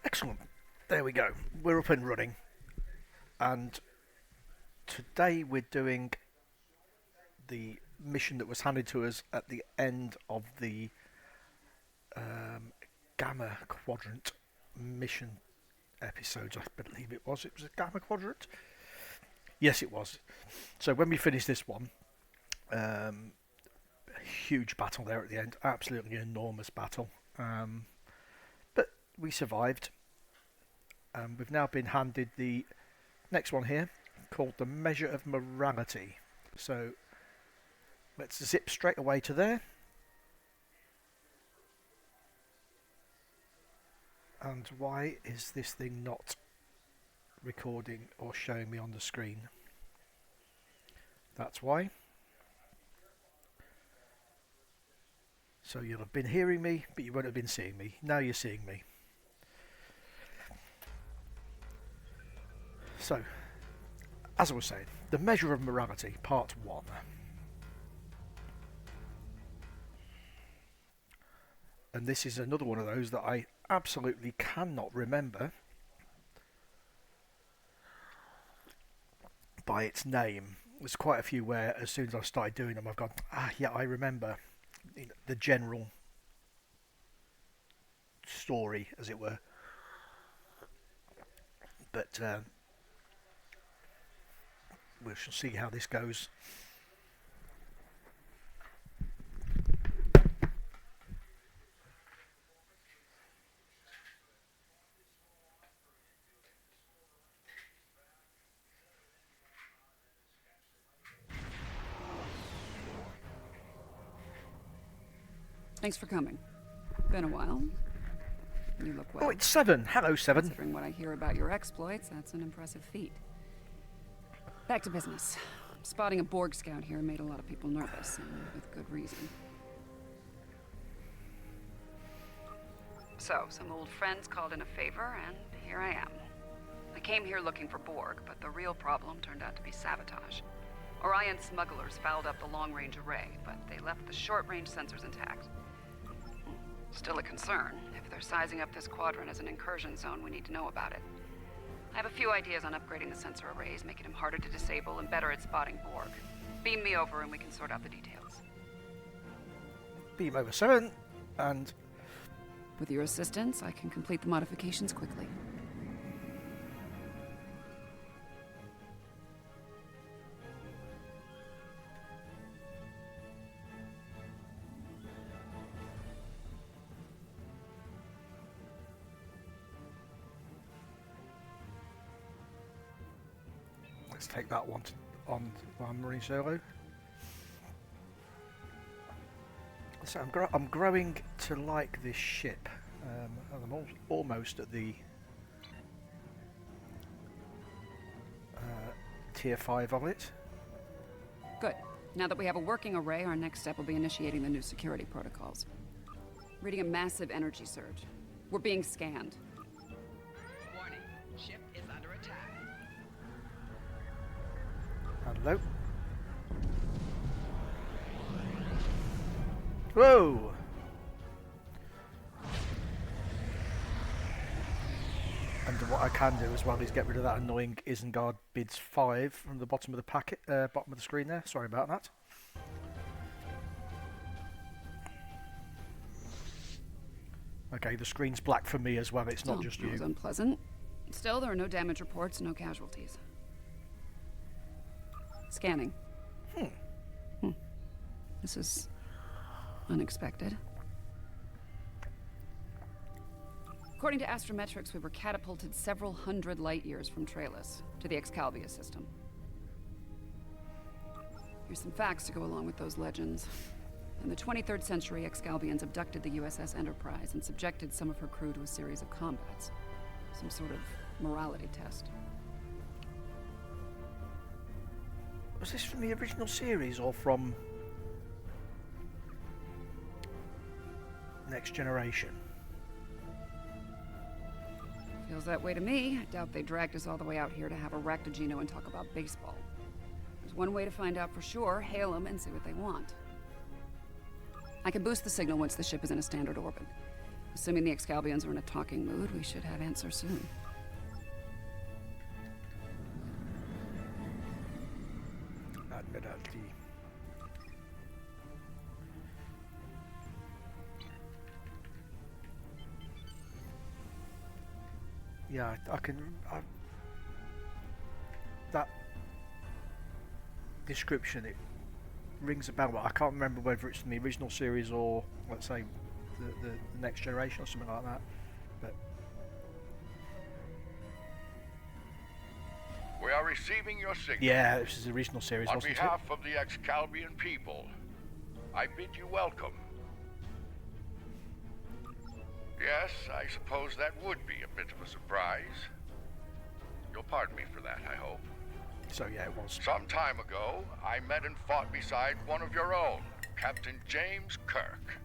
Excellent. There we go. We're up and running. And today we're doing the mission that was handed to us at the end of the Gamma Quadrant mission episodes, I believe it was. It was a Gamma Quadrant? Yes, it was. So when we finished this one, a huge battle there at the end. Absolutely enormous battle. But we survived. We've now been handed the next one here, called the Measure of Morality. So let's zip straight away to there. And why is this thing not recording or showing me on the screen? That's why. So you'll have been hearing me, but you won't have been seeing me. Now you're seeing me. So, as I was saying, the Measure of Morality, Part 1. And this is another one of those that I absolutely cannot remember by its name. There's quite a few where as soon as I've started doing them I've gone, yeah, I remember the general story, as it were. But we shall see how this goes. Thanks for coming. Been a while. You look well. Oh, it's Seven. Hello, Seven. Considering what I hear about your exploits, that's an impressive feat. Back to business. Spotting a Borg scout here made a lot of people nervous, and with good reason. So, some old friends called in a favor, and here I am. I came here looking for Borg, but the real problem turned out to be sabotage. Orion smugglers fouled up the long-range array, but they left the short-range sensors intact. Still a concern. If they're sizing up this quadrant as an incursion zone, we need to know about it. I have a few ideas on upgrading the sensor arrays, making them harder to disable and better at spotting Borg. Beam me over and we can sort out the details. Beam over, Seven, and with your assistance, I can complete the modifications quickly. let's take that one on Marine Solo. So I'm growing to like this ship. I'm almost at the tier 5 of it. Good. Now that we have a working array, our next step will be initiating the new security protocols. Reading a massive energy surge. We're being scanned. Warning. Ship is under attack. Hello. Whoa! And what I can do as well is get rid of that annoying Isengard bids 5 from the bottom of the packet, bottom of the screen there. Sorry about that. Okay, the screen's black for me as well. It's not just you. That was unpleasant. Still, there are no damage reports, no casualties. Scanning. This is unexpected. According to astrometrics, we were catapulted several hundred light years from Traelus to the Excalbia system. Here's some facts to go along with those legends. In the 23rd century, Excalbians abducted the USS Enterprise and subjected some of her crew to a series of combats. Some sort of morality test. Was this from the original series or from Next Generation? Feels that way to me. I doubt they dragged us all the way out here to have a Ractogino and talk about baseball. There's one way to find out for sure. Hail them and see what they want. I can boost the signal once the ship is in a standard orbit. Assuming the Excalbians are in a talking mood, we should have answers soon. Admiralty. Yeah, I can. That description, it rings a bell, but I can't remember whether it's from the original series or, let's say, the next generation or something like that. But we are receiving your signal. yeah, this is the original series, On wasn't behalf of the Excalbian people, I bid you welcome. Yes, I suppose that would be a bit of a surprise. You'll pardon me for that, I hope. it? So yeah, it was. Some time ago, I met and fought beside one of your own, Captain James Kirk.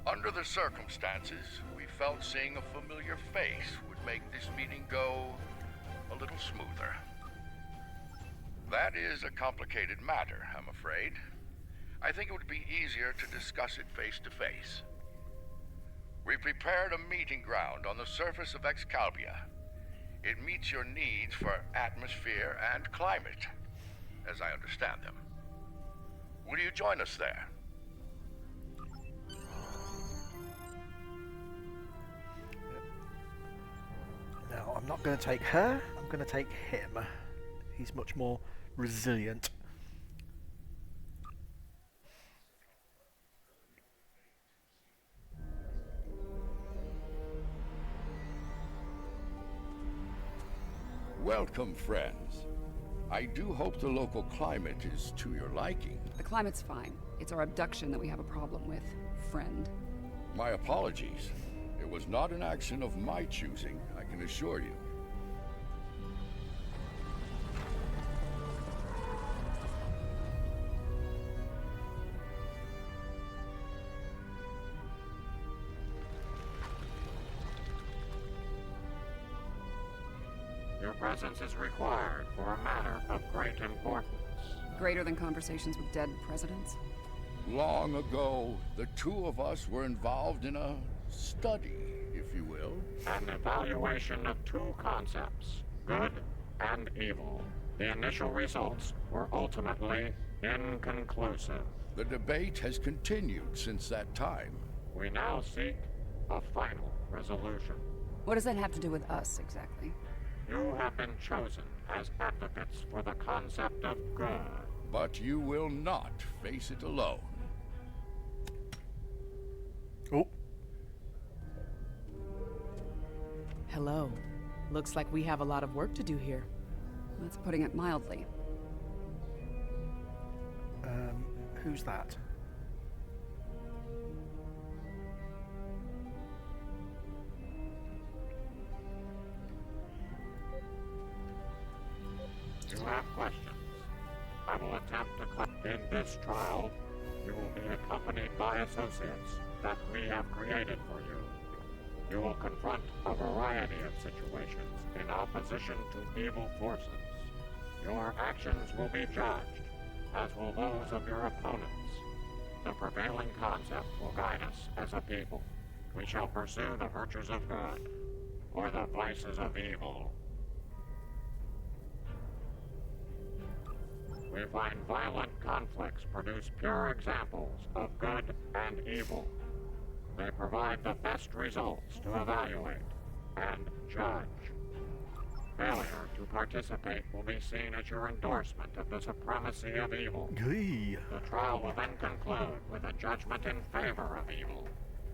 Under the circumstances, we felt seeing a familiar face would make this meeting go a little smoother. That is a complicated matter, I'm afraid. I think it would be easier to discuss it face to face. We prepared a meeting ground on the surface of Excalbia. It meets your needs for atmosphere and climate, as I understand them. Will you join us there? Now, I'm not going to take her, I'm going to take him. He's much more resilient. Welcome, friends. I do hope the local climate is to your liking. The climate's fine. It's our abduction that we have a problem with, friend. My apologies. It was not an action of my choosing, I can assure you. Your presence is required for a matter of great importance. Greater than conversations with dead presidents? Long ago, the two of us were involved in a study, if you will. An evaluation of two concepts, good and evil. The initial results were ultimately inconclusive. The debate has continued since that time. We now seek a final resolution. What does that have to do with us, exactly? You have been chosen as advocates for the concept of good. But you will not face it alone. Oh, Hello. Looks like we have a lot of work to do here. That's putting it mildly. who's that? You have questions. I will attempt to in this trial. You will be accompanied by associates that we have created for you. You will confront a variety of situations in opposition to evil forces. Your actions will be judged, as will those of your opponents. The prevailing concept will guide us as a people. We shall pursue the virtues of good, or the vices of evil. We find violent conflicts produce pure examples of good and evil. They provide the best results to evaluate and judge. Failure to participate will be seen as your endorsement of the supremacy of evil. Gee. The trial will then conclude with a judgment in favor of evil,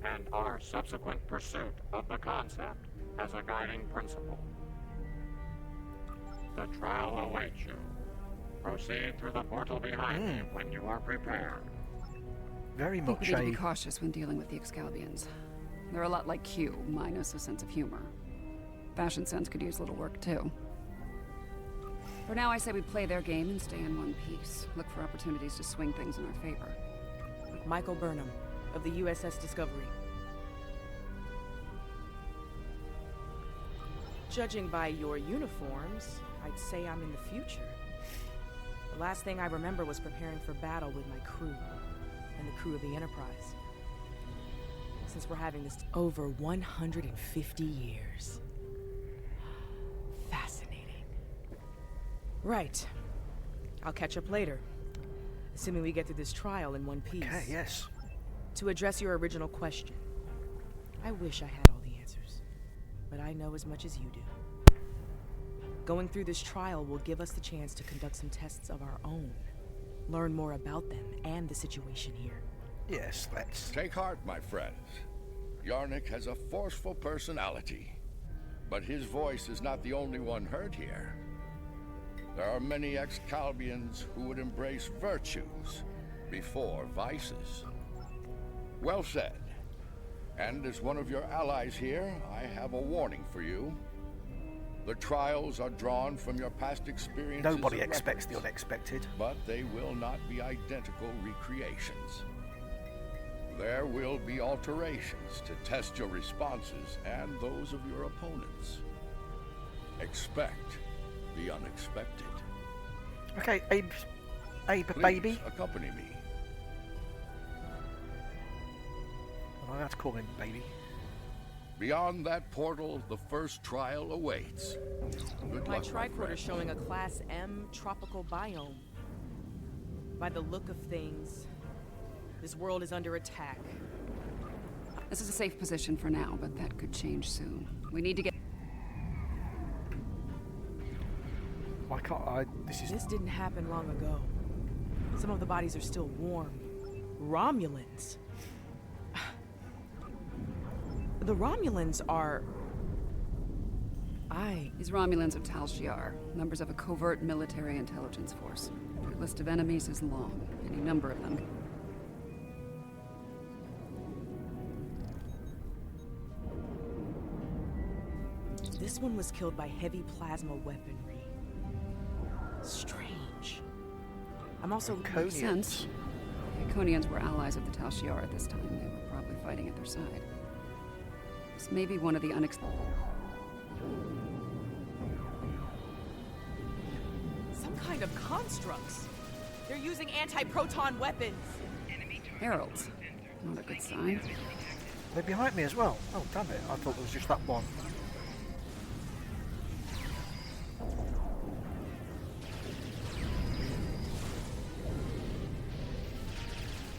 and our subsequent pursuit of the concept as a guiding principle. The trial awaits you. Proceed through the portal behind you when you are prepared. Very I think much we need to a... be cautious when dealing with the Excalbians. They're a lot like Q, minus a sense of humor. Fashion sense could use a little work, too. For now, I say we play their game and stay in one piece. Look for opportunities to swing things in our favor. Michael Burnham, of the USS Discovery. Judging by your uniforms, I'd say I'm in the future. The last thing I remember was preparing for battle with my crew. and the crew of the Enterprise. Since we're having this over 150 years. Fascinating. Right. I'll catch up later. Assuming we get through this trial in one piece. Okay, yes. To address your original question, I wish I had all the answers, but I know as much as you do. Going through this trial will give us the chance to conduct some tests of our own, learn more about them and the situation here. Yes, let's. Take heart, my friends. Yarnik has a forceful personality, but his voice is not the only one heard here. There are many Excalbians who would embrace virtues before vices. Well said. And as one of your allies here, I have a warning for you. The trials are drawn from your past experiences. Nobody and expects the records, unexpected. but they will not be identical recreations. There will be alterations to test your responses and those of your opponents. Expect the unexpected. Okay, Abe, Please baby. accompany me. I have to call him baby. Beyond that portal, the first trial awaits. Good My luck, my tricorder's friend. showing a Class M tropical biome. By the look of things, this world is under attack. This is a safe position for now, but that could change soon. We need to get... Why can't I? This didn't happen long ago. Some of the bodies are still warm. Romulans. The Romulans are... These Romulans are Tal Shiar, members of a covert military intelligence force. Their list of enemies is long, any number of them. This one was killed by heavy plasma weaponry. Strange. I'm also... Makes sense. The Iconians were allies of the Tal Shiar at this time. They were probably fighting at their side. This may be one of the Some kind of constructs. They're using anti-proton weapons. heralds. Not a good sign. They're behind me as well. Oh, damn it. I thought there was just that one.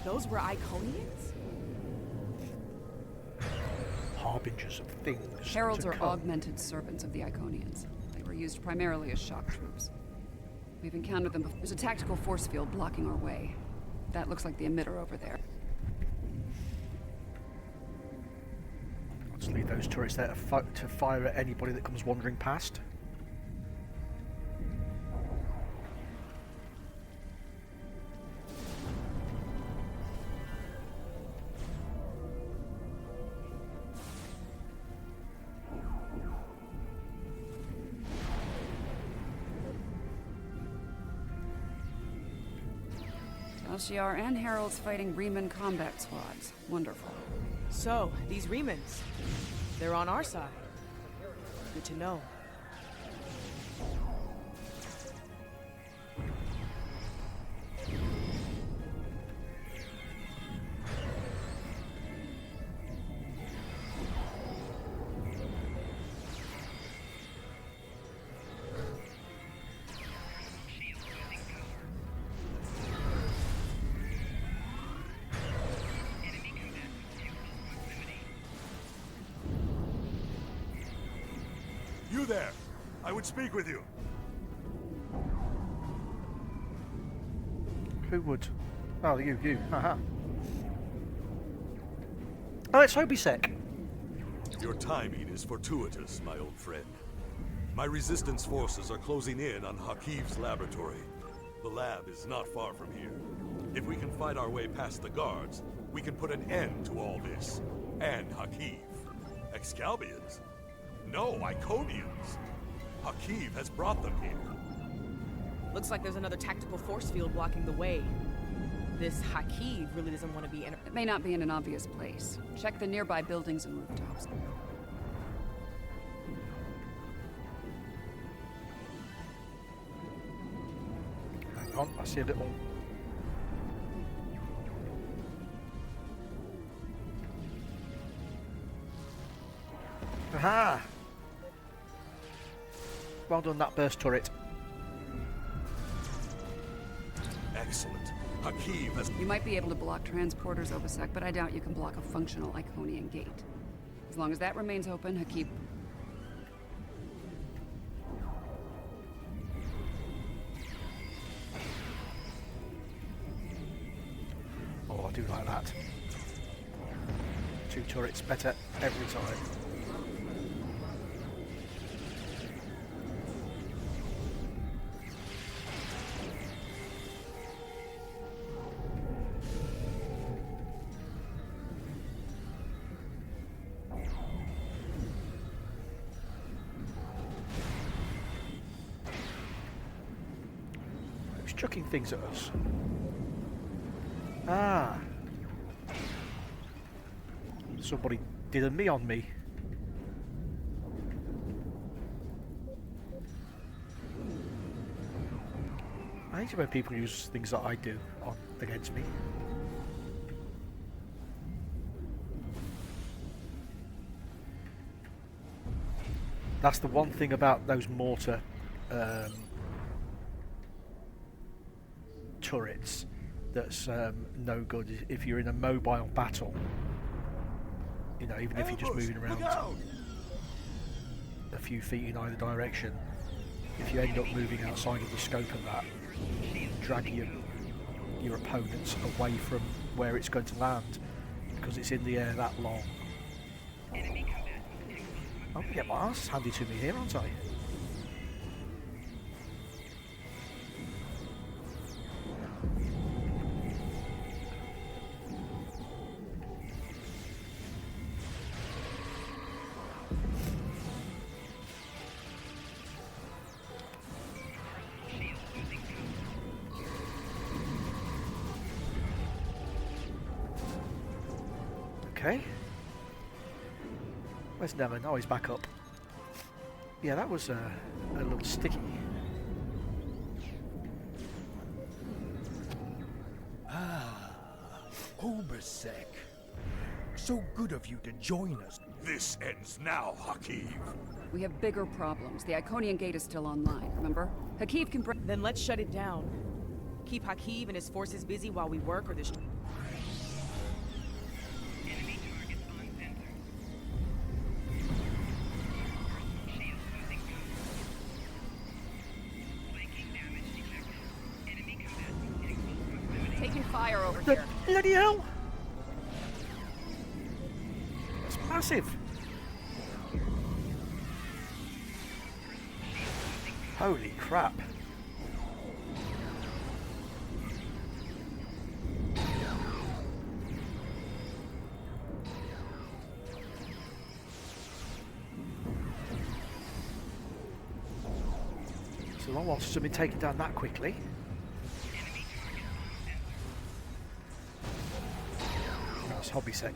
Those were Iconians? Harbingers of things. Heralds to are come. augmented servants of the Iconians. They were used primarily as shock troops. We've encountered them before. There's a tactical force field blocking our way. That looks like the emitter over there. Let's leave those turrets there to fire at anybody that comes wandering past. Tal Shiar and heralds fighting Riemann combat squads. Wonderful. So, these Remans, they're on our side. Good to know. You there! I would speak with you. Who would? Oh, you. Haha. Oh, it's Obisek. Your timing is fortuitous, my old friend. My resistance forces are closing in on Hakiv's laboratory. The lab is not far from here. If we can fight our way past the guards, we can put an end to all this. And Hakiv. Excalbians? No, Iconians. Hakiv has brought them here. Looks like there's another tactical force field blocking the way. This Hakiv really doesn't want to be in... It may not be in an obvious place. Check the nearby buildings and rooftops. Hang on, I see a little Aha! Well done, that burst turret. Excellent. Hakiv has... You might be able to block transporters, Obasek, but I doubt you can block a functional Iconian gate. As long as that remains open, Hakiv... Oh, I do like that. 2 turrets better every time. Who's chucking things at us? Ah. Somebody did a me on me. I hate it when people use things that I do on against me. That's the one thing about those mortar turrets that's no good. If you're in a mobile battle, you know, even if you're just moving around a few feet in either direction, if you end up moving outside of the scope of that, you drag your opponents away from where it's going to land because it's in the air that long. I'm going to get my ass handed to me here, aren't I? Okay. Where's Nevin? Oh, he's back up. Yeah, that was a little sticky. Ah, Obasek. So good of you to join us. This ends now, Hakiv. We have bigger problems. The Iconian gate is still online, remember? Hakiv can break... Then let's shut it down. Keep Hakiv and his forces busy while we work, or this... Enemy targets on center. Shield losing power. Flanking damage detected. Enemy combatants in close proximity. Taking fire over here. Bloody hell! That's massive! Holy crap! So long while something taken down that quickly. That's Hobbysec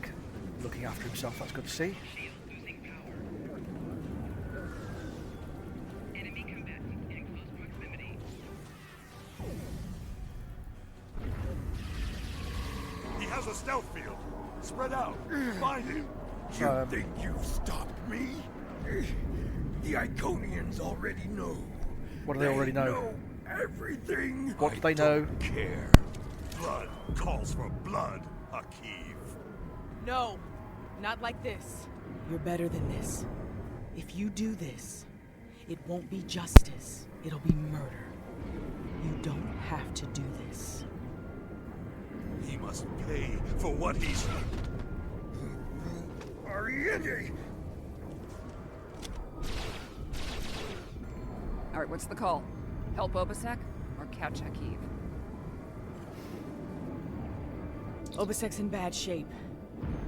looking after himself, that's good to see. Shield losing power. Enemy combatants in close proximity. He has a stealth field. Spread out. Find him. You think you've stopped me? The Iconians already know. What do they already know? Know everything. What do they know? Care. Blood calls for blood, Hakiv. No! Not like this. You're better than this. If you do this, it won't be justice. It'll be murder. You don't have to do this. He must pay for what he's... Ariete! All right, what's the call? Help Obasek or catch Hakiv? Obasek's in bad shape.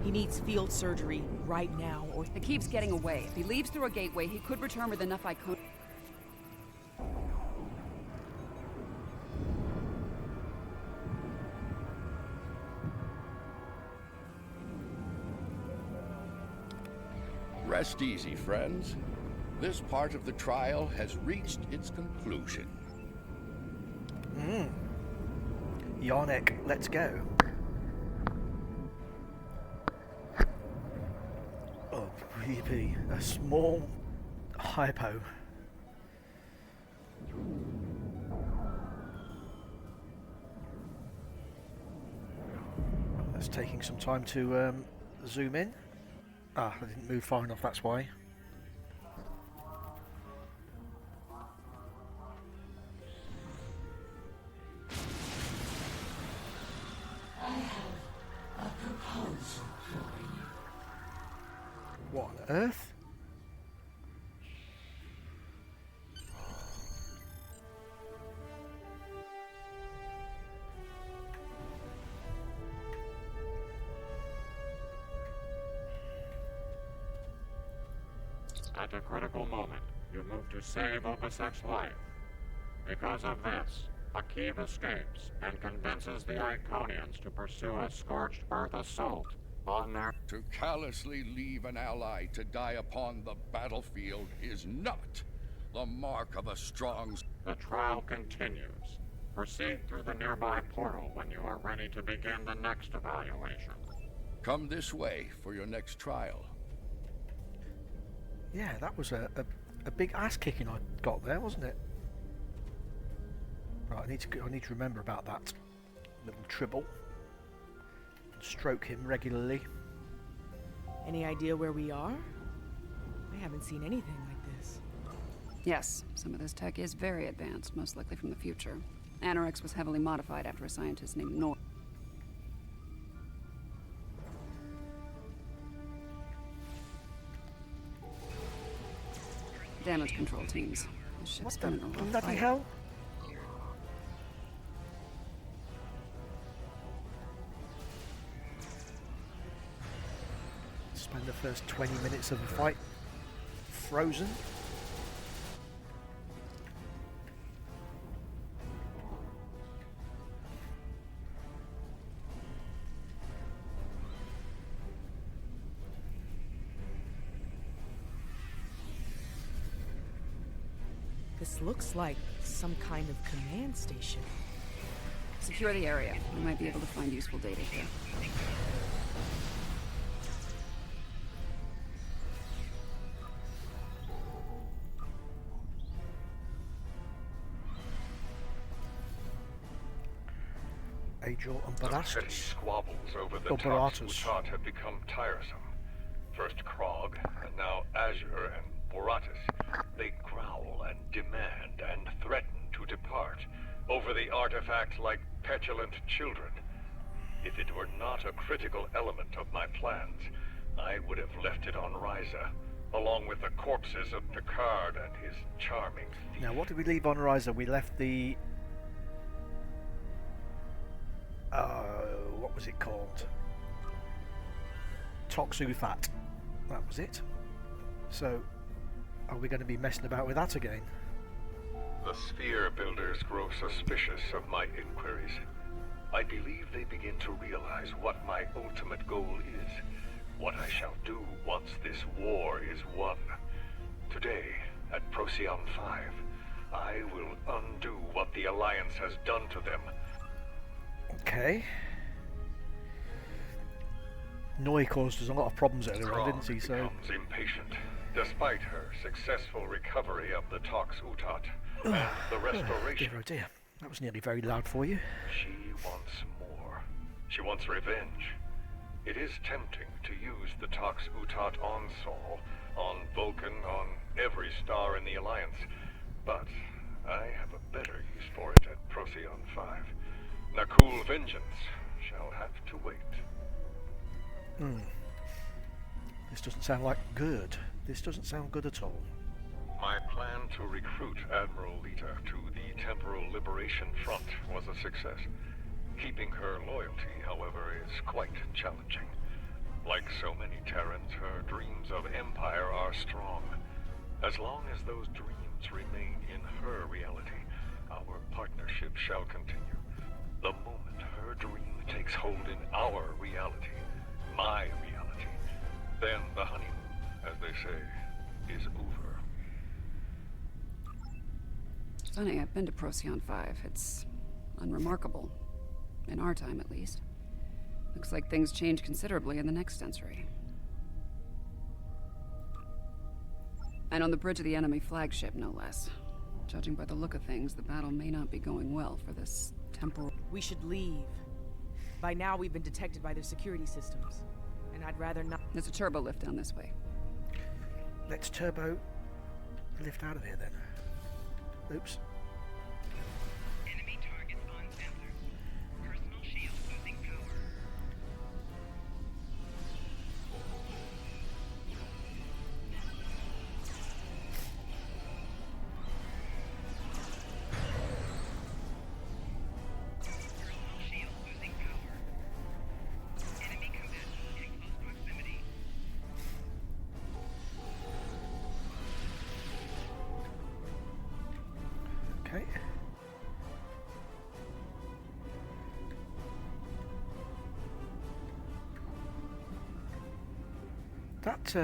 He needs field surgery right now, or... Hakiv's getting away. If he leaves through a gateway, he could return with enough Icon... Rest easy, friends. This part of the trial has reached its conclusion. Yarnek, let's go. Oh, PvP. A small hypo. That's taking some time to zoom in. Ah, I didn't move far enough, that's why. What on earth? At a critical moment, you move to save Obasek's life. Because of this, Hakiv escapes and convinces the Iconians to pursue a scorched earth assault on their... To callously leave an ally to die upon the battlefield is not the mark of a strong... The trial continues. Proceed through the nearby portal when you are ready to begin the next evaluation. Come this way for your next trial. Yeah, that was a big ass kicking I got there, wasn't it? Right, I need to remember about that little tribble. Stroke him regularly. Any idea where we are? I haven't seen anything like this. Yes, some of this tech is very advanced, most likely from the future. Anorex was heavily modified after a scientist named Nor. Damage control teams. This ship's What been the in a rough bloody fight. hell? Spend the first 20 minutes of the fight frozen. This looks like some kind of command station. Secure the area. We might be able to find useful data here. Ajor and The petty Barastus. squabbles over the Or Tox Baratus. Utat have become tiresome. First Krog, and now Azure and Boratus. They growl and demand and threaten to depart over the artifact like petulant children. If it were not a critical element of my plans, I would have left it on Ryza, along with the corpses of Picard and his charming thief. Now, what did we leave on Ryza? We left the... what was it called? Toxuthat. That was it. So, are we going to be messing about with that again? The sphere builders grow suspicious of my inquiries. I believe they begin to realize what my ultimate goal is, what I shall do once this war is won. Today, at Procyon 5, I will undo what the Alliance has done to them. Okay. Noi caused us a lot of problems earlier on, didn't he? Krog So, becomes impatient, despite her successful recovery of the Tox Utat and the restoration. dear oh dear. That was nearly very loud for you. She wants more. She wants revenge. It is tempting to use the Tox Utat on Sol, on Vulcan, on every star in the Alliance, but I have a better use for it at Procyon 5. Nakul Vengeance shall have to wait. This doesn't sound like good. This doesn't sound good at all. My plan to recruit Admiral Lita to the Temporal Liberation Front was a success. Keeping her loyalty, however, is quite challenging. Like so many Terrans, her dreams of empire are strong. As long as those dreams remain in her reality, our partnership shall continue. The moment her dream takes hold in our reality, my reality, then the honeymoon, as they say, is over. Funny, I've been to Procyon 5. It's unremarkable. In our time, at least. Looks like things change considerably in the next century. And on the bridge of the enemy flagship, no less. Judging by the look of things, the battle may not be going well for this temporal... We should leave. By now, we've been detected by their security systems. And I'd rather not... There's a turbo lift down this way. Let's turbo lift out of here then. Oops. Enemy targets on sensors. Personal shield losing power. Personal shield losing power. Enemy combatants in close proximity. Okay. That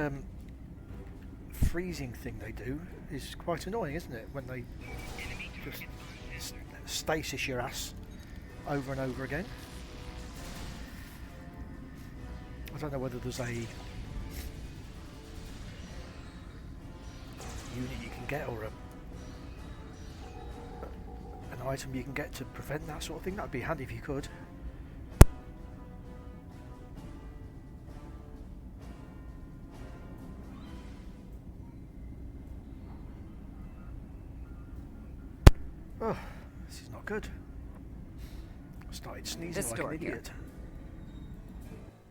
freezing thing they do is quite annoying, isn't it? When they just stasis your ass over and over again. I don't know whether there's a unit you can get or an item you can get to prevent that sort of thing. That'd be handy if you could. Oh, this is not good. I started sneezing This like door an here. idiot.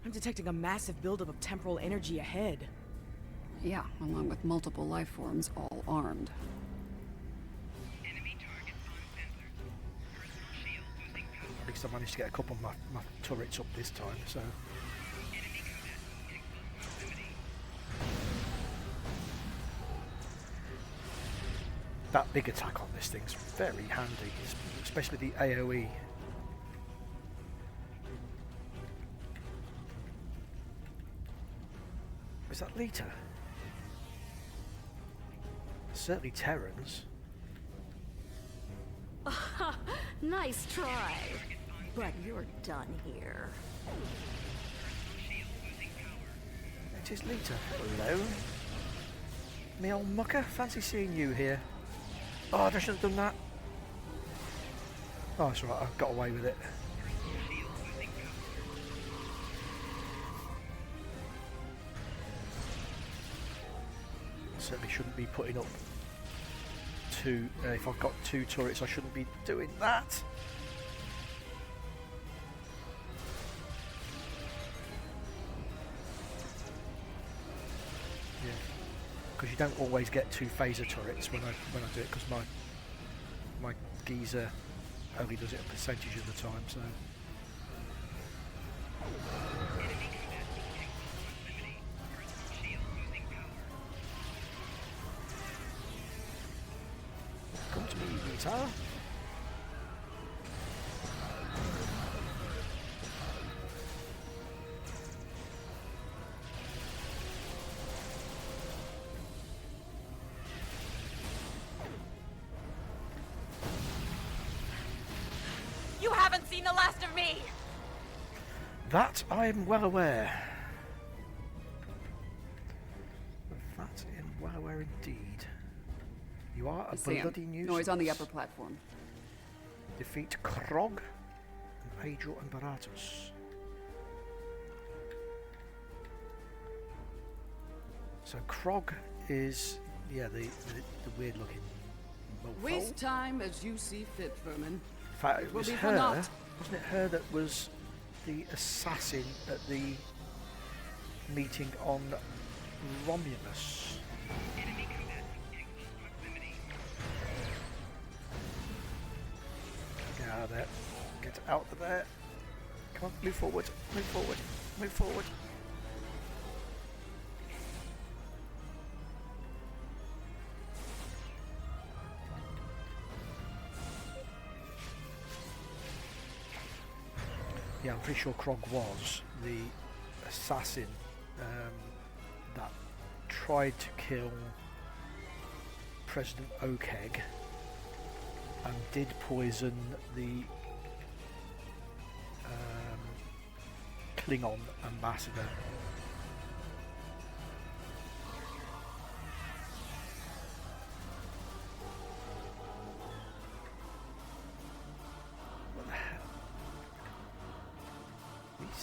I'm detecting a massive buildup of temporal energy ahead. Yeah, along with multiple life forms, all armed. Enemy targets on sensors. Personal shield losing power. At least I managed to get a couple of my turrets up this time, so... Enemy combatants in close proximity. That big attack on this thing's very handy, especially the AoE. Is that Lita? Certainly Terrans. Nice try. But you're done here. It is Lita. Hello. Me old mucker, fancy seeing you here. Oh, I should have done that. Oh, that's right, I got away with it. Certainly shouldn't be putting up two. If I've got two turrets, I shouldn't be doing that. Yeah, because you don't always get two phaser turrets when I do it, because my geezer only does it a percentage of the time. So. Come to me, Lita. You haven't seen the last of me! That I am well aware. That I am well aware indeed. You are a See him. bloody nuisance. No, he's on the upper platform. Defeat Krog and Adriel and Baratus. So Krog is, yeah, the weird looking mofo. Waste time as you see fit, Vermin. In fact, it will was be for her, naught. wasn't it her that was the assassin at the meeting on Romulus? Enemy combatants in close proximity. Get out of there. Get out of there. Come on, move forward. Move forward. Move forward. Yeah, I'm pretty sure Krog was the assassin that tried to kill President Okeg and did poison the Klingon ambassador.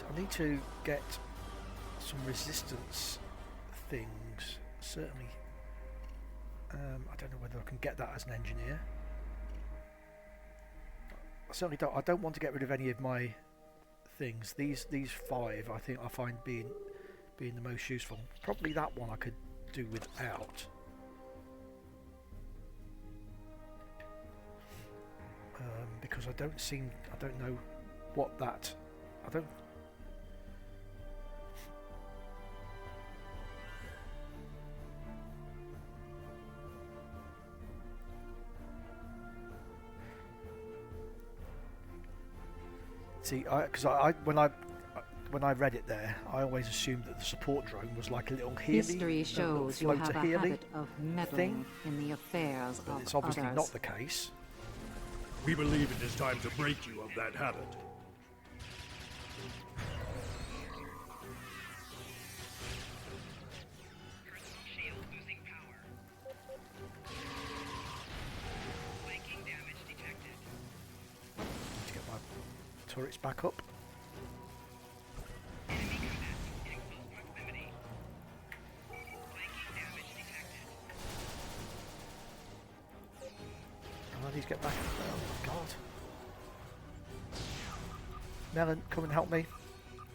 I need to get some resistance things. Certainly. I don't know whether I can get that as an engineer. I certainly don't. I don't want to get rid of any of my things. These 5 I find being the most useful. Probably that one I could do without. Because I don't know what that. I don't. See, because when I read it there, I always assumed that the support drone was like a little Healy. History shows you have a habit of meddling in the affairs of it's obviously others. not the case. We believe it is time to break you of that habit. Personal shield losing power. Flanking damage detected. Need to get my turrets back up. Enemy combat in close proximity. Flanking damage detected. I need to get back. Oh my god. Nellen, come and help me.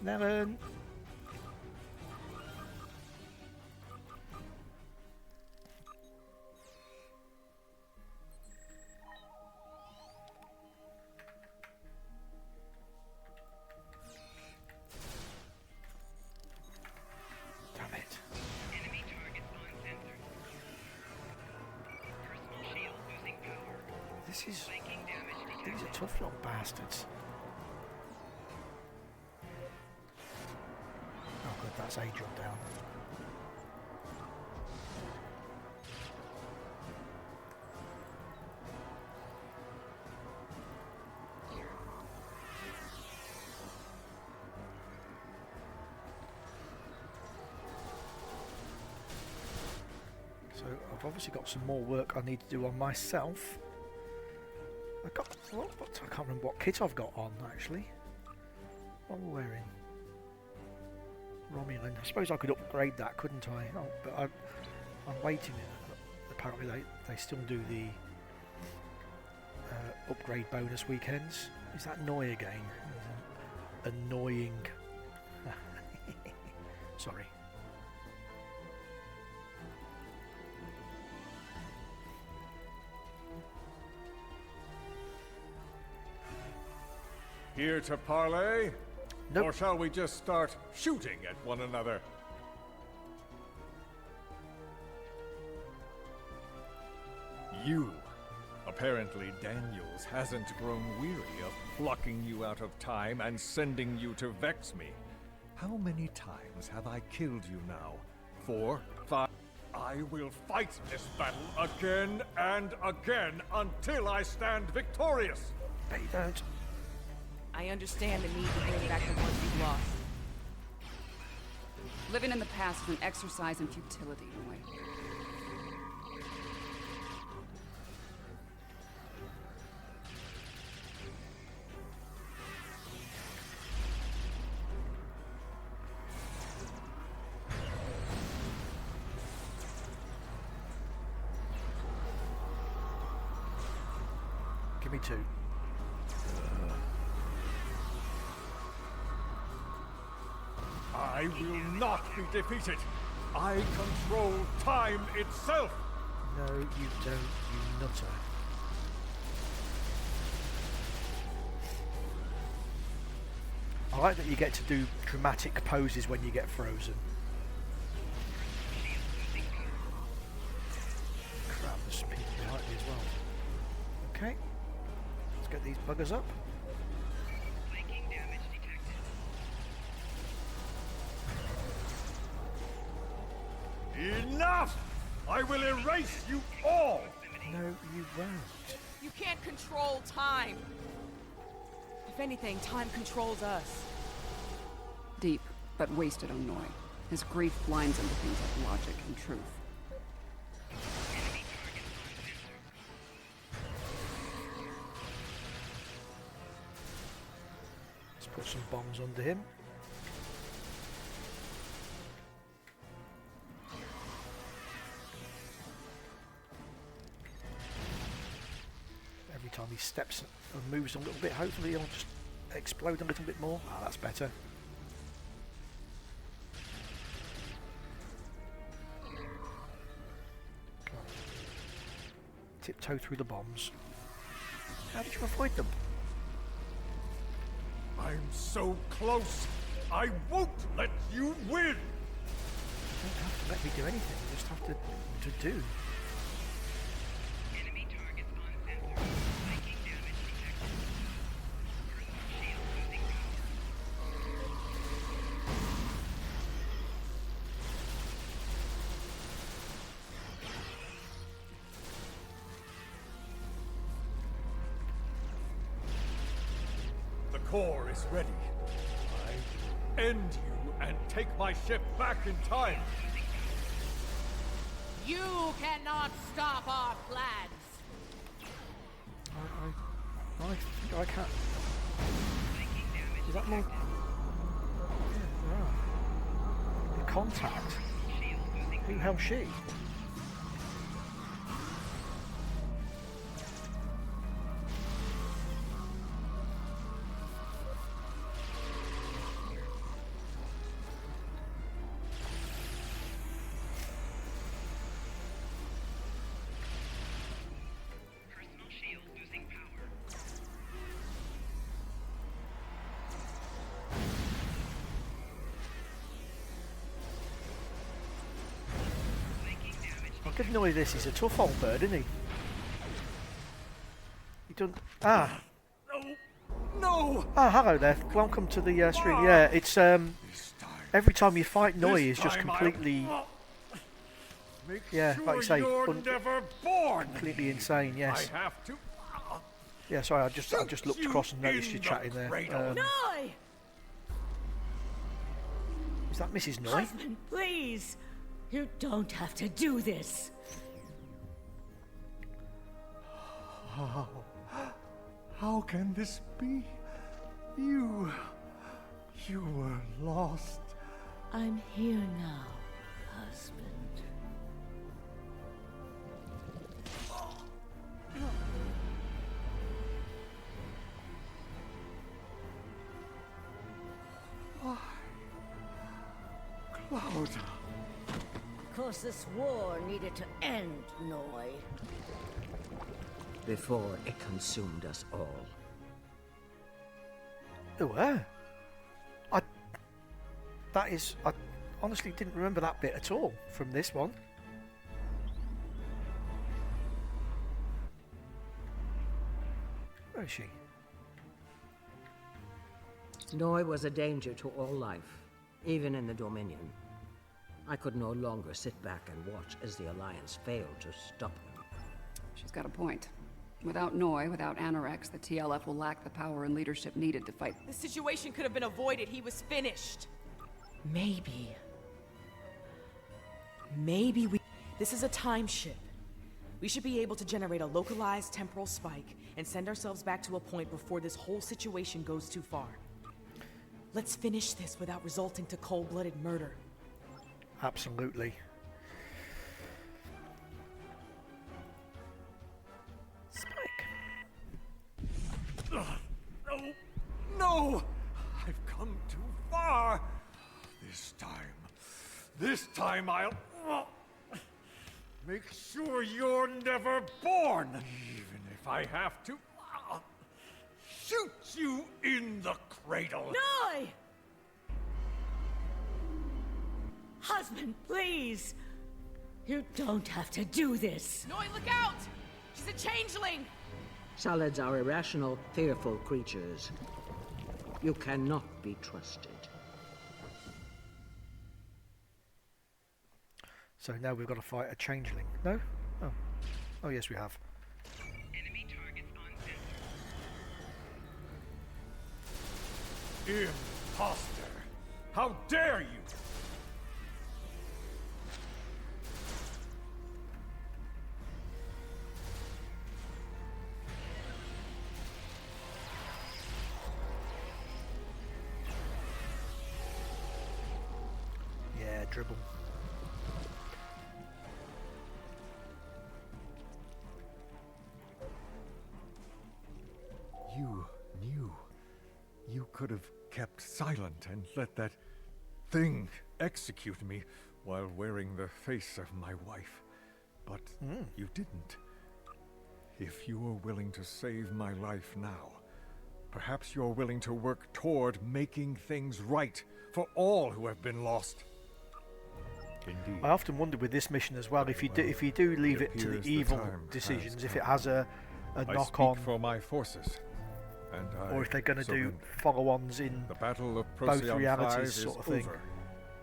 Nellen! Damn it. Enemy target spawn sensor. Personal shield losing power. This is... Flanking damage detected. These are tough little bastards. Oh good, that's a drop down. So I've obviously got some more work I need to do on myself. I got I can't remember what kit I've got on actually. What am I wearing? Romulan. I suppose I could upgrade that, couldn't I? Oh, but I'm waiting. Apparently they still do the upgrade bonus weekends. Is that Noy again? Annoying. Sorry. Here to parley? Nope. Or shall we just start shooting at one another? You. Apparently Daniels hasn't grown weary of plucking you out of time and sending you to vex me. How many times have I killed you now? 4, 5... I will fight this battle again and again until I stand victorious! But you don't. I understand the need to bring back the ones we've lost. Living in the past is an exercise in futility, Noy. Give me 2. I will not be defeated. I control time itself. No, you don't, you nutter. I like that you get to do dramatic poses when you get frozen. Crap, there's some people behind me as well. Okay, let's get these buggers up. Flanking damage detected. Enough! I will erase you all! No, you won't. You can't control time. If anything, time controls us. Deep, but wasted on Noy. His grief blinds him to things like logic and truth. Enemy target spawn sensor. Let's put some bombs under him. steps and moves a little bit, hopefully it'll just explode a little bit more. Ah, that's better. Tiptoe through the bombs. How did you avoid them? I'm so close. I won't let you win. You don't have to let me do anything. You just have to do. Enemy targets on sensor. Taking damage detected. Personal shield losing power. The core is ready. I end you and take my ship back in time. You cannot stop our plans. I can't. Is that more? Yeah, right. The contact. Who the hell's she? Personal shield losing power. Taking damage. I'll give Noy this. He's a tough old bird, isn't he? He done. Ah. No! Ah, hello there. Welcome to the stream. Yeah, it's every time you fight Noy is just completely. Yeah, like you say, you're never born. completely insane. Yes. I have to. Yeah. Sorry, I just looked across and noticed you chatting there. Noy! Is that Mrs. Noy? Husband, please! You don't have to do this. How can this be? You were lost. I'm here now, husband. Cloud. Of course, this war needed to end, Noy. Before it consumed us all. Oh, I honestly didn't remember that bit at all from this one. Where is she? Noy was a danger to all life, even in the Dominion. I could no longer sit back and watch as the Alliance failed to stop him. She's got a point. Without Noy, without Anorex, the TLF will lack the power and leadership needed to fight. The situation could have been avoided. He was finished. Maybe we... This is a time ship. We should be able to generate a localized temporal spike and send ourselves back to a point before this whole situation goes too far. Let's finish this without resulting to cold-blooded murder. Absolutely. Spike. No! I've come too far. This time I'll make sure you're never born. Even if I have to shoot you in the cradle. Noy! Husband, please! You don't have to do this. Noy, look out! She's a changeling! Solids are irrational, fearful creatures. You cannot be trusted. So now we've got to fight a changeling. No? Oh. Oh yes, we have. Enemy targets on sensor. Imposter! How dare you! Yeah, dribble. knew. You could have kept silent and let that thing execute me while wearing the face of my wife. But you didn't. If you are willing to save my life now, perhaps you're willing to work toward making things right for all who have been lost. Indeed. I often wonder with this mission as well, if you do leave it to the evil decisions, if it has a knock on for my forces, or if they're going to do follow-ons in the Battle of both Procyon realities, 5 sort of is thing. over,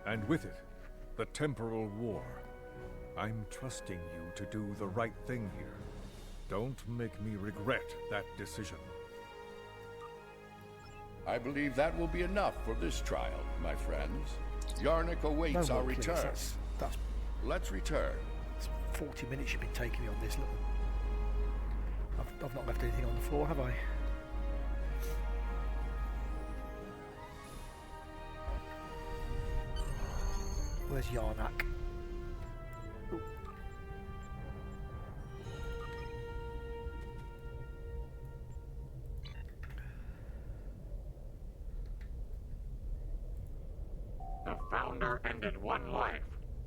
and with it, the temporal war. I'm trusting you to do the right thing here. Don't make me regret that decision. I believe that will be enough for this trial, my friends. Yarnik awaits our return. That's Let's return. It's 40 minutes you've been taking me on this little... I've not left anything on the floor, have I? Where's Yarnak? Ooh. The Founder ended one life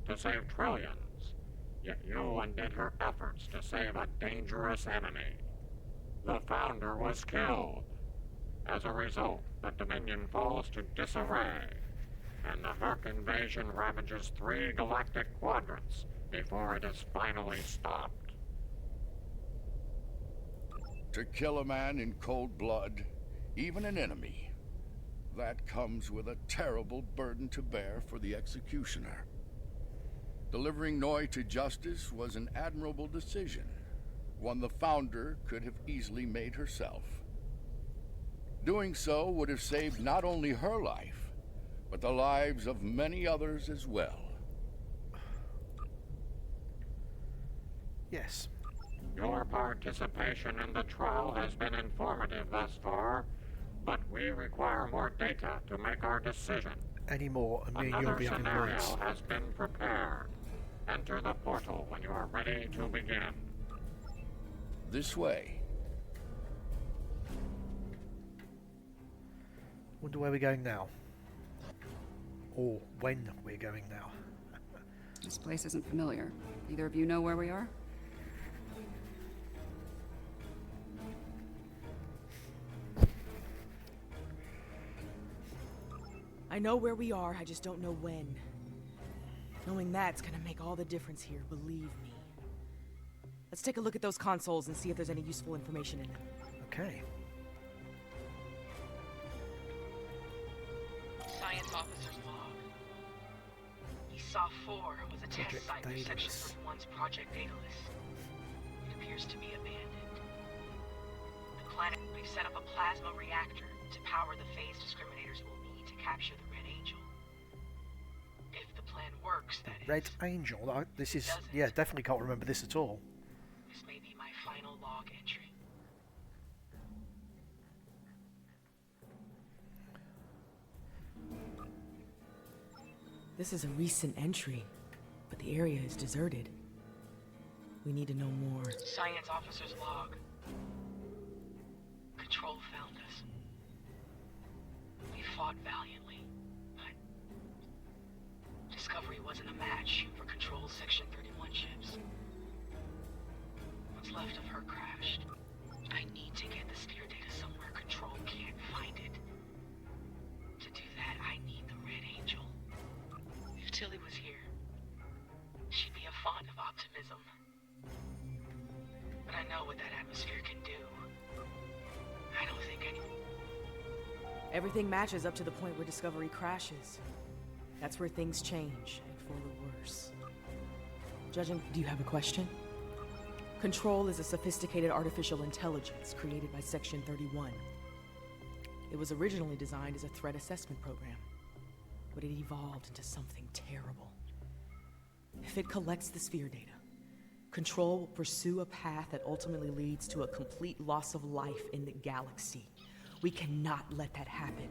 to save trillions, yet you undid her efforts to save a dangerous enemy. The Founder was killed. As a result, the Dominion falls to disarray, and the Herc invasion ravages 3 galactic quadrants before it is finally stopped. To kill a man in cold blood, even an enemy, that comes with a terrible burden to bear for the executioner. Delivering Noi to justice was an admirable decision, one the Founder could have easily made herself. Doing so would have saved not only her life, but the lives of many others as well. Yes. Your participation in the trial has been informative thus far, but we require more data to make our decision. Any more, and me and you'll be having words. Another scenario has been prepared. Enter the portal when you are ready to begin. This way. Wonder where we're going now. Or when we're going now. This place isn't familiar. Either of you know where we are? I know where we are, I just don't know when. Knowing that's gonna make all the difference here, believe me. Let's take a look at those consoles and see if there's any useful information in them. Okay. Science officer's log. ESOF 4 was a test site for Section 31's Project Daedalus. It appears to be abandoned. The planet, we've set up a plasma reactor to power the phase discriminators will need to capture the Red Angel. If the plan works, that Red is. Angel? This is... Yeah, definitely can't remember this at all. This may be my final log entry. This is a recent entry, but the area is deserted. We need to know more. Science officer's log. Control found us. We fought valiantly, but Discovery wasn't a match for Control's Section 31 ships. What's left of her crashed. I need to get the sphere data somewhere Control can't find it. To do that, I need the Red Angel. If Tilly was here, she'd be a font of optimism. But I know what that atmosphere can do. I don't think Everything matches up to the point where Discovery crashes. That's where things change, and for the worse. Judging, do you have a question? Control is a sophisticated artificial intelligence created by Section 31. It was originally designed as a threat assessment program, but it evolved into something terrible. If it collects the sphere data, Control will pursue a path that ultimately leads to a complete loss of life in the galaxy. We cannot let that happen.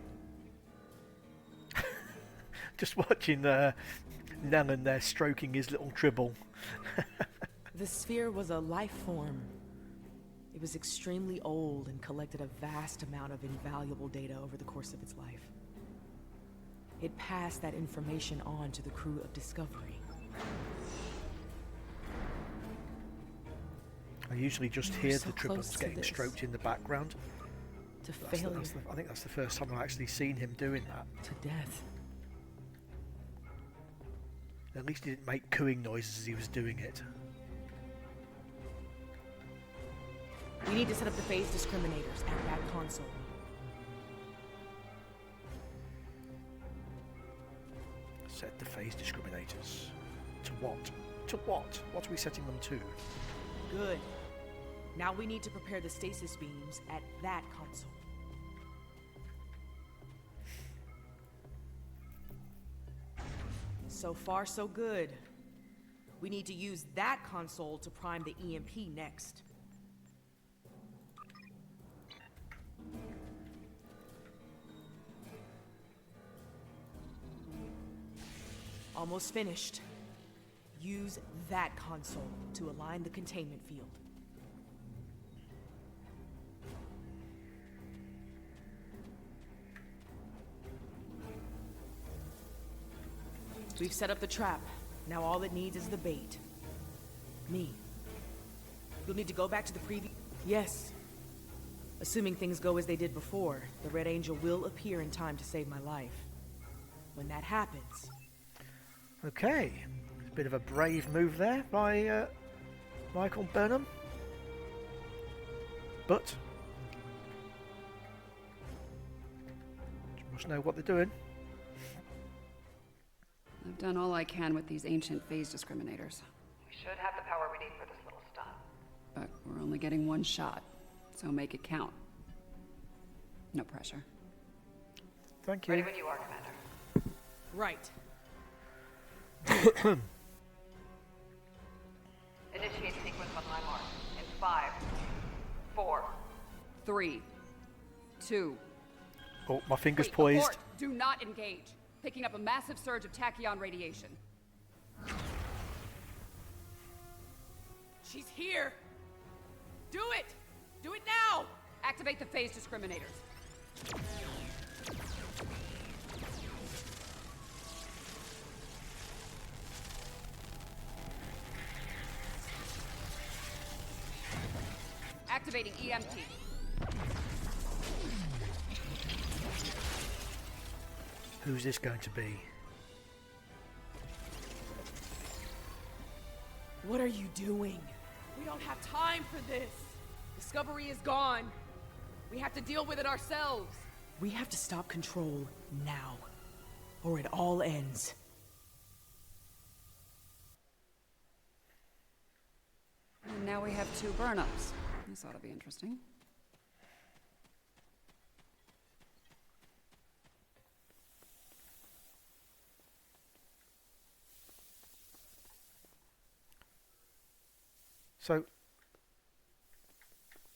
Just watching Nellan there stroking his little tribble. The sphere was a life form. It was extremely old and collected a vast amount of invaluable data over the course of its life. It passed that information on to the crew of Discovery. I usually just hear the triplets getting stroked in the background. To failure. I think that's the first time I've actually seen him doing that. To death. At least he didn't make cooing noises as he was doing it. We need to set up the phase discriminators at that console. Set the phase discriminators. To what? To what? What are we setting them to? Good. Now we need to prepare the stasis beams at that console. So far, so good. We need to use that console to prime the EMP next. Almost finished. Use that console to align the containment field. We've set up the trap. Now all it needs is the bait. Me. You'll need to go back to the previous... Yes. Assuming things go as they did before, the Red Angel will appear in time to save my life. When that happens... Okay. A bit of a brave move there by Michael Burnham. But... you must know what they're doing. I've done all I can with these ancient phase discriminators. We should have the power we need for this little stunt. But we're only getting one shot, so make it count. No pressure. Thank you. Ready when you are, Commander. Right. Initiate sequence on my mark. In 5, 4, 3, 2. Oh, my finger's Wait, poised. Abort. Do not engage. Picking up a massive surge of tachyon radiation. She's here! Do it! Do it now! Activate the phase discriminators. Activating EMP. Who's this going to be? What are you doing? We don't have time for this. Discovery is gone. We have to deal with it ourselves. We have to stop Control now, or it all ends. And now we have 2 burn-ups. This ought to be interesting. So,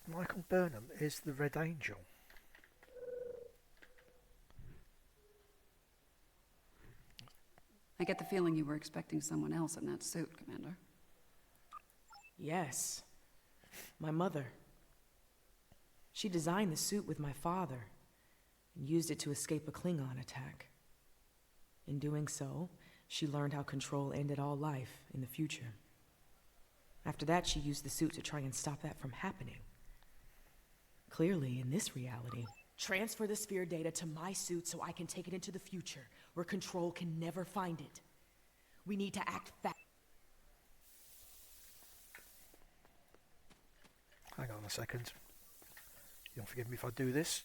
Michael Burnham is the Red Angel. I get the feeling you were expecting someone else in that suit, Commander. Yes. My mother. She designed the suit with my father and used it to escape a Klingon attack. In doing so, she learned how Control ended all life in the future. After that, she used the suit to try and stop that from happening. Clearly, in this reality, transfer the sphere data to my suit so I can take it into the future, where Control can never find it. We need to act fast. Hang on a second. You'll forgive me if I do this.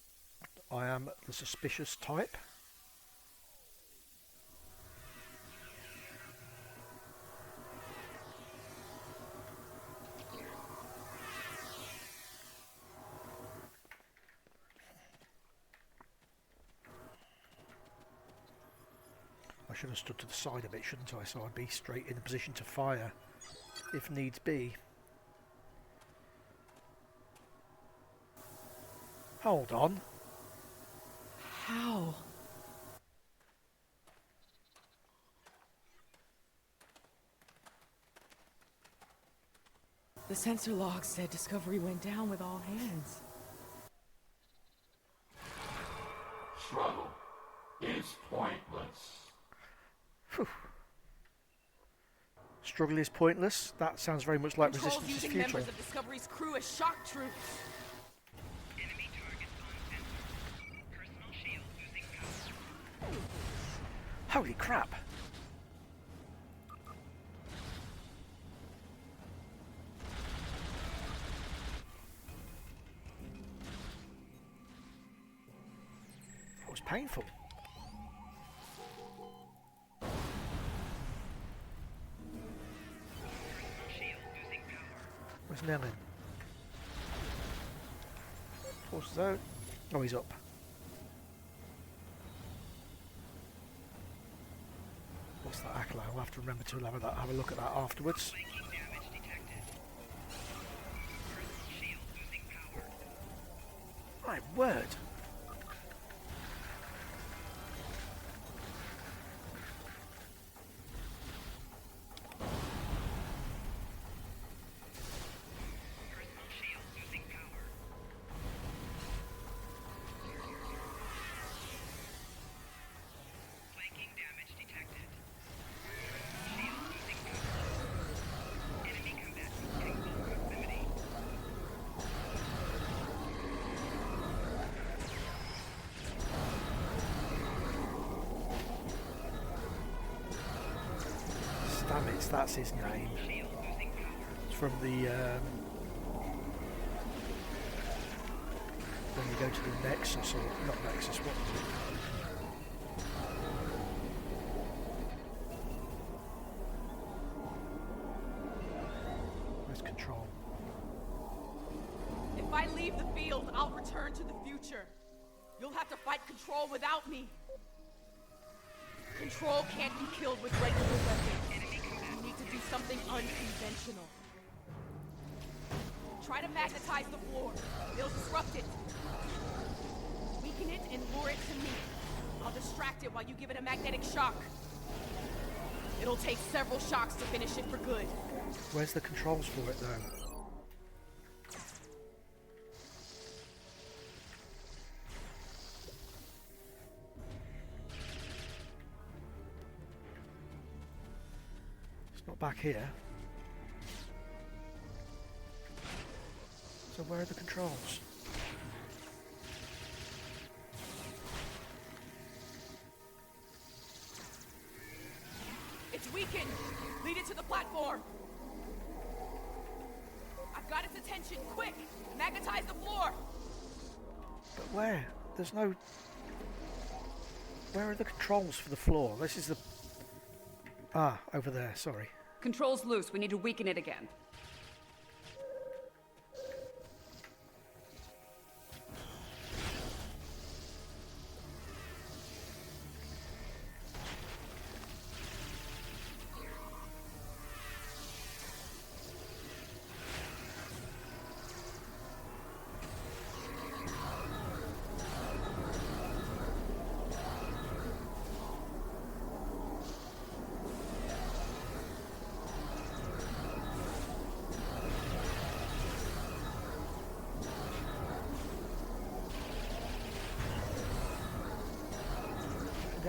I am the suspicious type. I should have stood to the side a bit, shouldn't I? So I'd be straight in a position to fire, if needs be. Hold on. How? The sensor log said Discovery went down with all hands. Struggle is pointless. Whew. Struggle is pointless. That sounds very much like Control's Resistance is using futile. members of Discovery's crew as shock troops. Enemy targets on sensor. Personal shield losing power. Holy crap. That was painful. Shield losing power. Where's Nellin? Forces out. Oh, he's up. What's that acolyte? I'll have to remember to have a look at that afterwards. Flanking damage detected. Personal shield losing power. My word. Personal shield losing power. Flanking damage detected. Shield losing power. Enemy combatant in close proximity. Stamets, that's his name. Shield losing power. It's from the when you go to the Nexus, or not Nexus, what was it? Where's Control? If I leave the field, I'll return to the future. You'll have to fight Control without me. Control can't be killed with regular weapons. You need to do something unconventional. Try to magnetize the floor. It'll disrupt it. Weaken it and lure it to me. I'll distract it while you give it a magnetic shock. It'll take several shocks to finish it for good. Where's the controls for it though? It's not back here. So where are the controls? It's weakened. Lead it to the platform. I've got its attention. Quick! Magnetize the floor! But where? There's no... Where are the controls for the floor? This is the... Ah, over there, sorry. Control's loose. We need to weaken it again.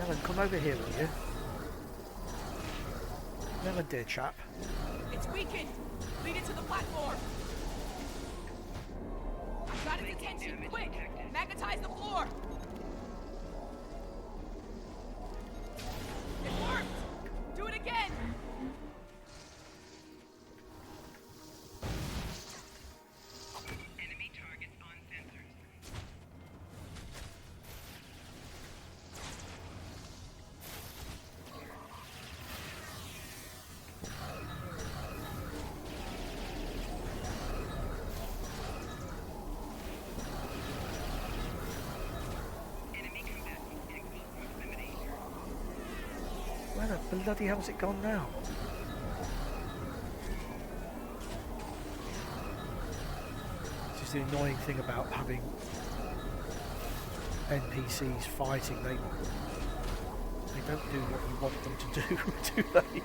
Alan, come over here, will you? Alan, dear chap. It's weakened. Lead it to the platform. I've got its attention. Quick! Magnetize the floor. It worked. Do it again. Enemy targets on sensors. Enemy combatant in close proximity. Where the bloody hell's it gone now? This is the annoying thing about having NPCs fighting. They don't do what you want them to do, do they?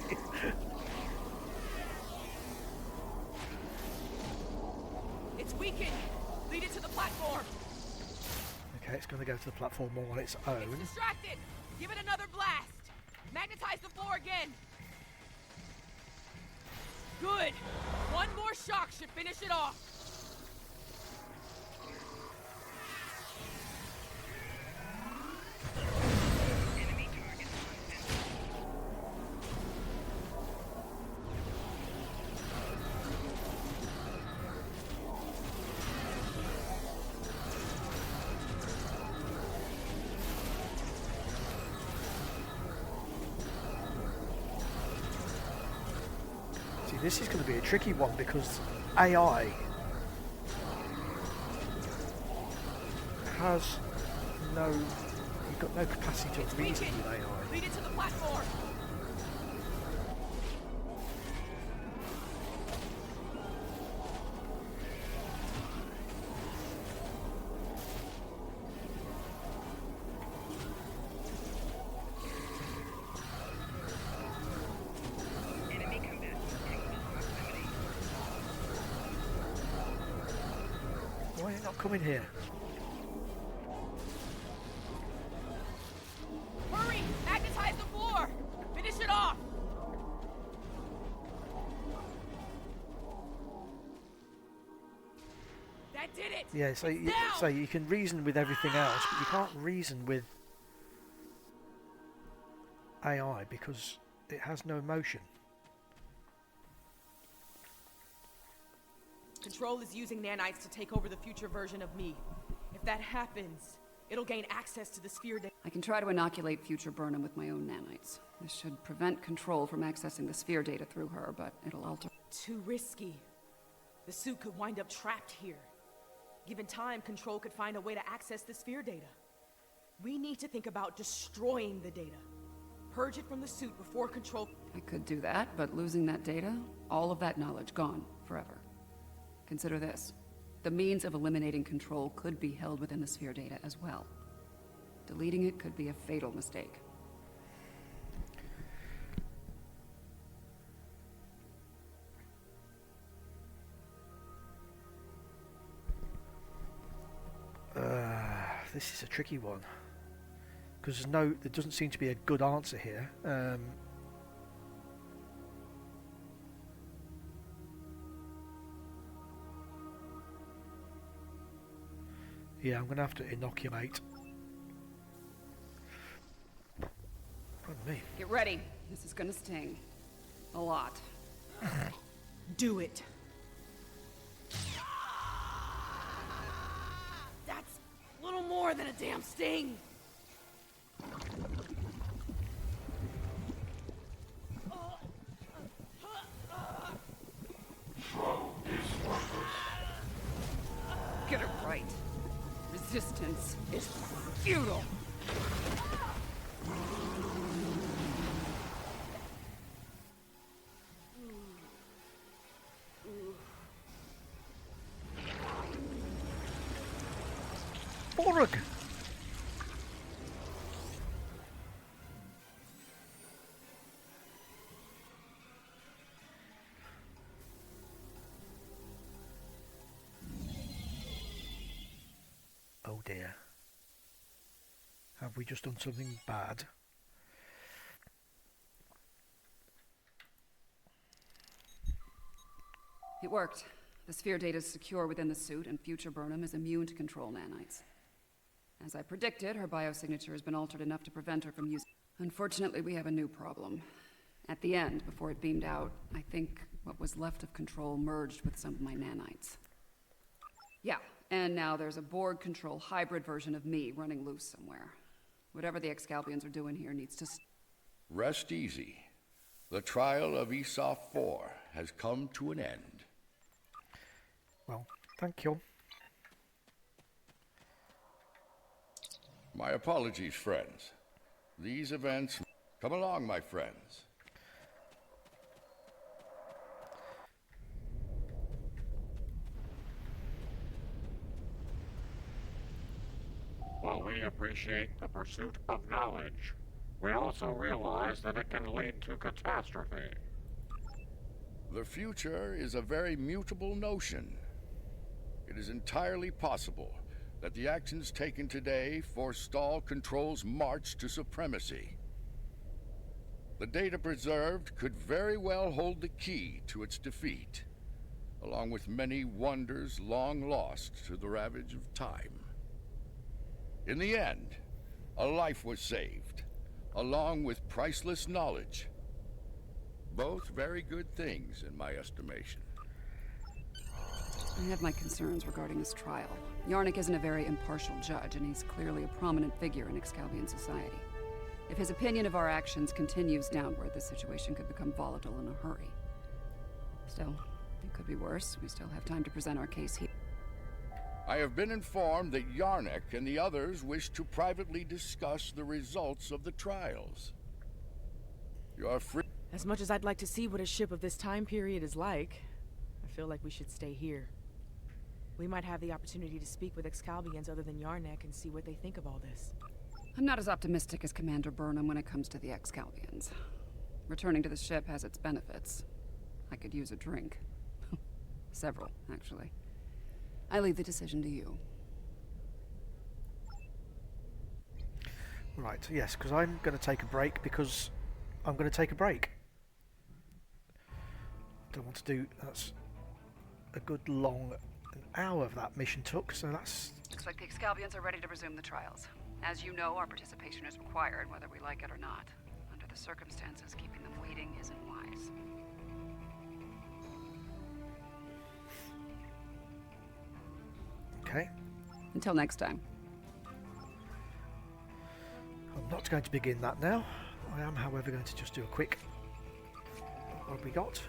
beacon! Lead it to the platform! Okay, it's going to go to the platform all on its own. It's distracted! Give it another blast! Magnetize the floor again! Good! One more shock should finish it off! Enemy target See, this is going to be a tricky one because AI has no... You've got no capacity to reason with AI. Lead it to the platform! enemy combatants in close proximity. Why are you not coming here? Hurry! Magnetize the floor! Finish it off! That did it! Yeah, so you can reason with everything else, but you can't reason with AI because it has no emotion. Control is using nanites to take over the future version of me. If that happens, it'll gain access to the sphere data. I can try to inoculate future Burnham with my own nanites. This should prevent Control from accessing the sphere data through her, but it'll alter... Too risky. The suit could wind up trapped here. Given time, Control could find a way to access the sphere data. We need to think about destroying the data. Purge it from the suit before Control... I could do that, but losing that data, all of that knowledge gone forever. Consider this. The means of eliminating Control could be held within the sphere data as well. Deleting it could be a fatal mistake. This is a tricky one because there doesn't seem to be a good answer here. Yeah, I'm going to have to inoculate. Pardon me. Get ready. This is gonna sting. A lot. Do it. That's a little more than a damn sting. Get it right. Resistance is futile. Borg! Oh dear. Have we just done something bad? It worked. The sphere data is secure within the suit, and future Burnham is immune to Control nanites. As I predicted, her biosignature has been altered enough to prevent her from using... Unfortunately, we have a new problem. At the end, before it beamed out, I think what was left of Control merged with some of my nanites. Yeah, and now there's a Borg Control hybrid version of me running loose somewhere. Whatever the Excalbians are doing here needs to... Rest easy. The trial of Esau 4 has come to an end. Well, thank you. My apologies, friends. These events... Come along, my friends. While we appreciate the pursuit of knowledge, we also realize that it can lead to catastrophe. The future is a very mutable notion. it is entirely possible that the actions taken today forestall Control's march to supremacy. The data preserved could very well hold the key to its defeat, along with many wonders long lost to the ravage of time. In the end, a life was saved, along with priceless knowledge. Both very good things, in my estimation. I have my concerns regarding his trial. Yarnik isn't a very impartial judge, and he's clearly a prominent figure in Excalbian society. If his opinion of our actions continues downward, the situation could become volatile in a hurry. Still, it could be worse. We still have time to present our case here. I have been informed that Yarnik and the others wish to privately discuss the results of the trials. You are free. As much as I'd like to see what a ship of this time period is like, I feel like we should stay here. We might have the opportunity to speak with Excalbians other than Yarnik and see what they think of all this. I'm not as optimistic as Commander Burnham when it comes to the Excalbians. Returning to the ship has its benefits. I could use a drink. Several, actually. I leave the decision to you. Right, yes, because I'm going to take a break because I'm going to take a break. Don't want to do... That's a good long... An hour of that mission took, so that's... Looks like the Excalbians are ready to resume the trials. As you know, our participation is required, whether we like it or not. Under the circumstances, keeping them waiting isn't wise. Okay. Until next time. I'm not going to begin that now. I am, however, going to just do a quick... What have we got?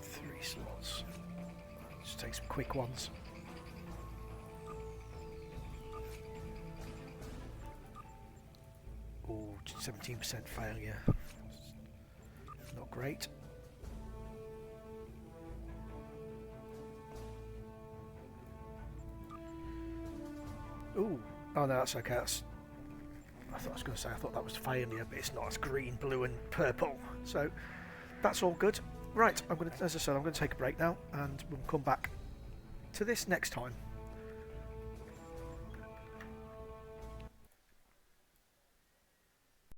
3 slots. Just take some quick ones. Oh, 17% failure. Not great. Ooh. Oh no, that's okay. That's... I thought I was going to say, I thought that was failure, but it's not. It's green, blue and purple. So, that's all good. Right, I'm going to, as I said, I'm going to take a break now, and we'll come back to this next time.